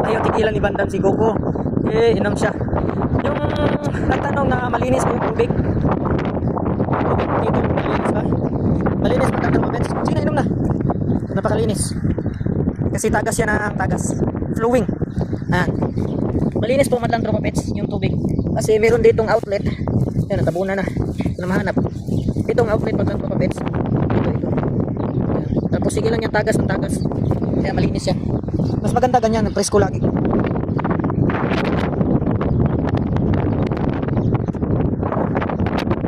Ayaw tigilan ni Bandam si Coco. Inom siya. Yung natanong na malinis ba yung tubig? Tubig dito, malinis ba? Malinis ba ang tubig? Sige na, inom na. Napakalinis. Kasi tagas yan ang tagas. Flowing. Malinis po madlang tropa pets yung tubig. Kasi meron ditong outlet. Yan, natabunan na. Ito na mahanap. Itong outlet madlang tropa pets. Ito. Yan. Tapos sige lang yung tagas ng tagas. Kaya malinis siya. Mas maganda ganyan, presko lagi.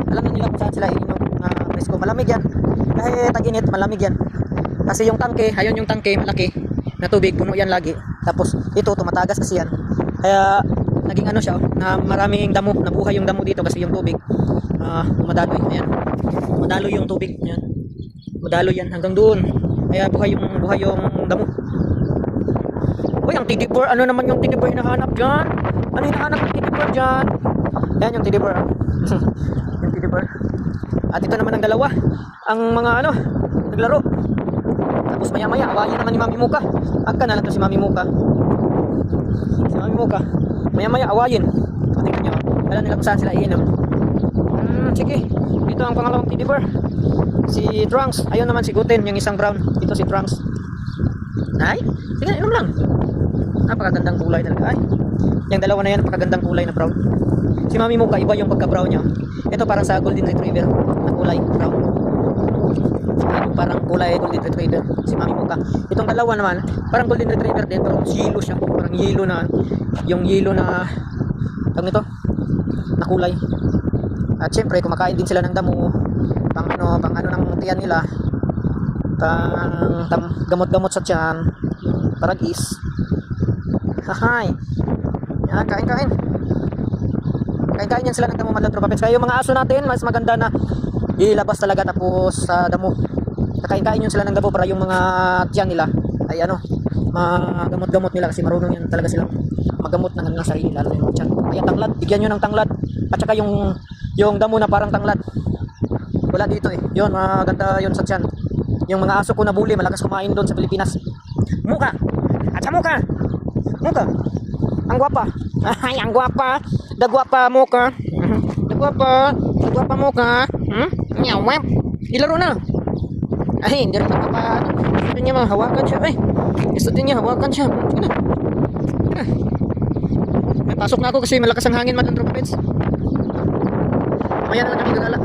Alam na nila kung saan sila iinom presko. Malamig yan. Kahit tag-init, malamig yan. Kasi yung tangke, ayun yung tangke, malaki na tubig, puno yan lagi. Tapos ito, tumatagas kasi yan. Kaya naging ano siya, na maraming damo, nabuhay yung damo dito kasi yung tubig dumadaloy. Ayan. Madaloy yung tubig. Ayan. Madaloy yan hanggang doon. Kaya buhay yung damo. Uy, ang teddy bear, ano naman yung teddy bear hinahanap dyan? Ano hinahanap ng teddy bear dyan? Yan yung teddy bear. Yung teddy bear. At ito naman ang dalawa. Ang mga naglaro. Tapos maya maya, awayan naman ni Mami Muka. Agka na lang to si Mami Muka. Si Mami Muka. Maya maya, awayin. Tingnan nyo. Alam nila kung saan sila iinom. Sige. Ito ang pangalawang teddy bear. Si Trunks. Ayun naman si Guten, yung isang brown. Ito si Trunks. Ay, sige, inom lang. Napakagandang kulay talaga. Ay, yung dalawa na yan, napakagandang kulay na brown. Si Mami Muka, iba yung pagka-brown niya. Ito parang sa Golden Retriever na kulay brown. Ito parang kulay Golden Retriever, si Mami Muka. Itong dalawa naman, parang Golden Retriever din, pero yellow siya. Parang yellow na, yung yellow na, tawag nito, na kulay. At syempre, kumakain din sila ng damo, pang ano ng tiyan nila, gamot-gamot sa tiyan, paragis. Hahay. Yan, kain. Kain yan sila ng damo madlang tropa pets. Kaya yung mga aso natin, mas maganda na ilabas talaga tapos sa damo. Kain yun sila ng damo para yung mga tiyan nila ay magamot-gamot nila kasi marunong yan talaga silang magamot ng kanilang sarili, lalo yung tiyan. Kaya tanglad, bigyan nyo ng tanglad. At saka yung damo na parang tanglad. Wala dito eh. Yun, maganda yun sa tiyan. Yung mga aso ko na bully, malakas kumain doon sa Pilipinas. Muka! At sa Muka! Muka! Ang gwapa! Ay, ang gwapa! Dagwapa Muka! Dagwapa Muka! Nyaw, wep! Ilaro na! Ay, hindi rin nakapa... Gusto niya hawakan siya. Ay, gusto din niya hawakan siya. Sige na. May pasok na ako kasi malakas ang hangin man ng tropa pets. Mamaya na lang kami gagala.